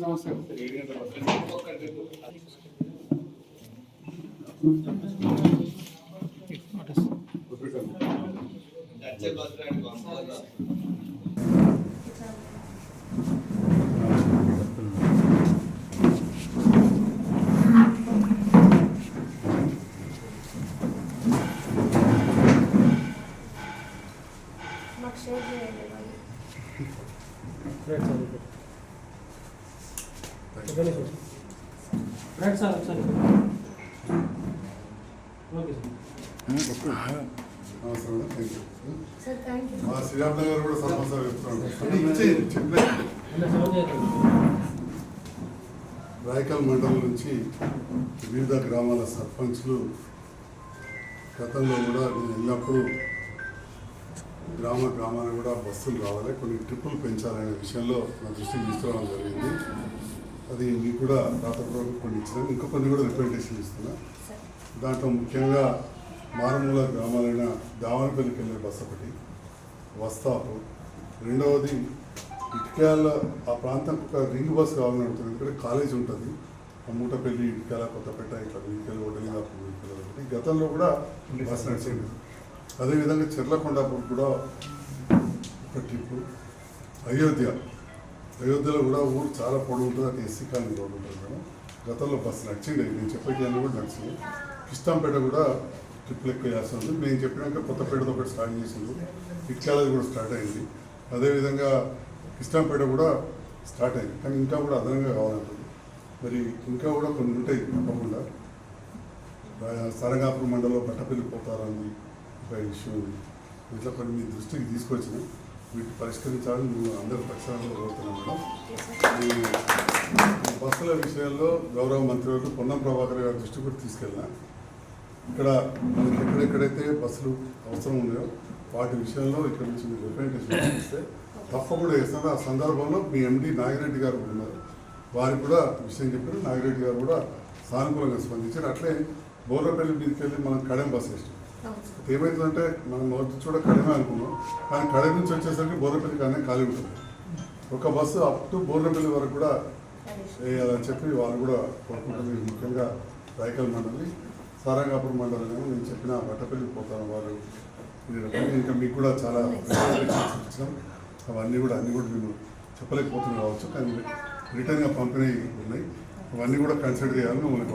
సమస్య మా శ్రీరామ్ నగర్ కూడా సమస్య రాయకల్ మండలం నుంచి వివిధ గ్రామాల సర్పంచ్లు గతంలో కూడా నేను వెళ్ళినప్పుడు గ్రామానికి కూడా బస్సులు రావాలి, కొన్ని ట్రిప్పులు పెంచాలనే విషయంలో నా దృష్టికి తీసుకురావడం జరిగింది. అది మీకు కూడా రాతపూర్వకంగా కొన్ని ఇచ్చినాను, ఇంకా కొన్ని కూడా రిప్రజెంటేషన్ ఇస్తున్నా. దాంట్లో ముఖ్యంగా మారుమూల గ్రామాలైన దావనపల్లికి వెళ్ళే బస్సు ఒకటి, వస్తాపు, రెండవది ఇటుక్యాల ఆ ప్రాంతం ఒక రింగ్ బస్సు కావాలని అడుగుతుంది. ఎందుకంటే కాలేజ్ ఉంటుంది, మూటపల్లి, ఇటుక్యాల, కొత్తపేట, ఇట్లా వీకెళ్ళి వడ్డలింగాపు వీకెళ్ళి ఒకటి గతంలో కూడా బస్సు నడిచింది. అదేవిధంగా చెర్లకొండాపూర్ కూడా ఒక ట్రిప్పు, అయోధ్యలో కూడా ఊరు చాలా పొడవు ఉంటుంది, అటు ఎస్సీ కాలనీ రోడ్డు ఉంటుంది కదా, గతంలో బస్సు నడిచింది. నేను చెప్పేటి కూడా నడిచింది. కిష్టంపేట కూడా ట్రిప్లు ఎక్కువ చేస్తుంది. నేను చెప్పినాక కొత్తపేటతో ఒకటి స్టార్ట్ చేసింది, ఇటుక్యాలది కూడా స్టార్ట్ అయింది. అదేవిధంగా కిష్టంపేట కూడా స్టార్ట్ అయింది, కానీ ఇంకా కూడా అదనంగా కావాలంటుంది. మరి ఇంకా కూడా కొన్ని ఉంటాయి తప్పకుండా. సరంగాపురం మండలంలో బట్టపల్లి పోతారని ఒక ఇష్యూ ఉంది. ఇట్లా కొన్ని మీ దృష్టికి తీసుకొచ్చిన వీటిని పరిష్కరించాలని మేము అందరూ ప్రక్షాళనలో కోరుతున్నాం మేడం. బస్సుల విషయంలో గౌరవ మంత్రివర్యులు పొన్నం ప్రభాకర్ గారి దృష్టి కూడా తీసుకెళ్ళినా, ఇక్కడ మనకి ఎక్కడెక్కడైతే బస్సులు అవసరం ఉన్నాయో వాటి విషయంలో ఇక్కడ నుంచి మీరు రిప్రజెంటేషన్ ఇస్తే తప్పకుండా వేస్తాను. ఆ సందర్భంలో మీ ఎండి నాగిరెడ్డి గారు ఉన్నారు, వారికి కూడా విషయం చెప్పారు. నాగిరెడ్డి గారు కూడా సానుకూలంగా స్పందించారు. అట్లే బోర్లపల్లి మీదకి వెళ్ళి మనం కడెం బస్సు వేస్తాం. ఏమవుతుందంటే మనం మొదటి చూడ కడమే అనుకున్నాం, కానీ కడెం నుంచి వచ్చేసరికి బోర్లపల్లికి అన్నీ ఖాళీ ఉంటుంది. ఒక బస్సు అప్ టు బోర్లపల్లి వరకు కూడా వేయాలని చెప్పి వాళ్ళు కూడా కోరుకుంటుంది. ముఖ్యంగా రాయకల్ మండలి, సారంగాపురం మండలం నేను చెప్పిన బట్టపల్లికి పోతాను వారు. ఇంకా మీకు కూడా చాలా ఇచ్చినాం, అవన్నీ కూడా అన్నీ కూడా మేము చెప్పలేకపోతున్నాం కావచ్చు, కానీ రిటర్న్గా పంపిణీ ఉన్నాయి. అవన్నీ కూడా కన్సిడర్ చేయాలని మమ్మల్ని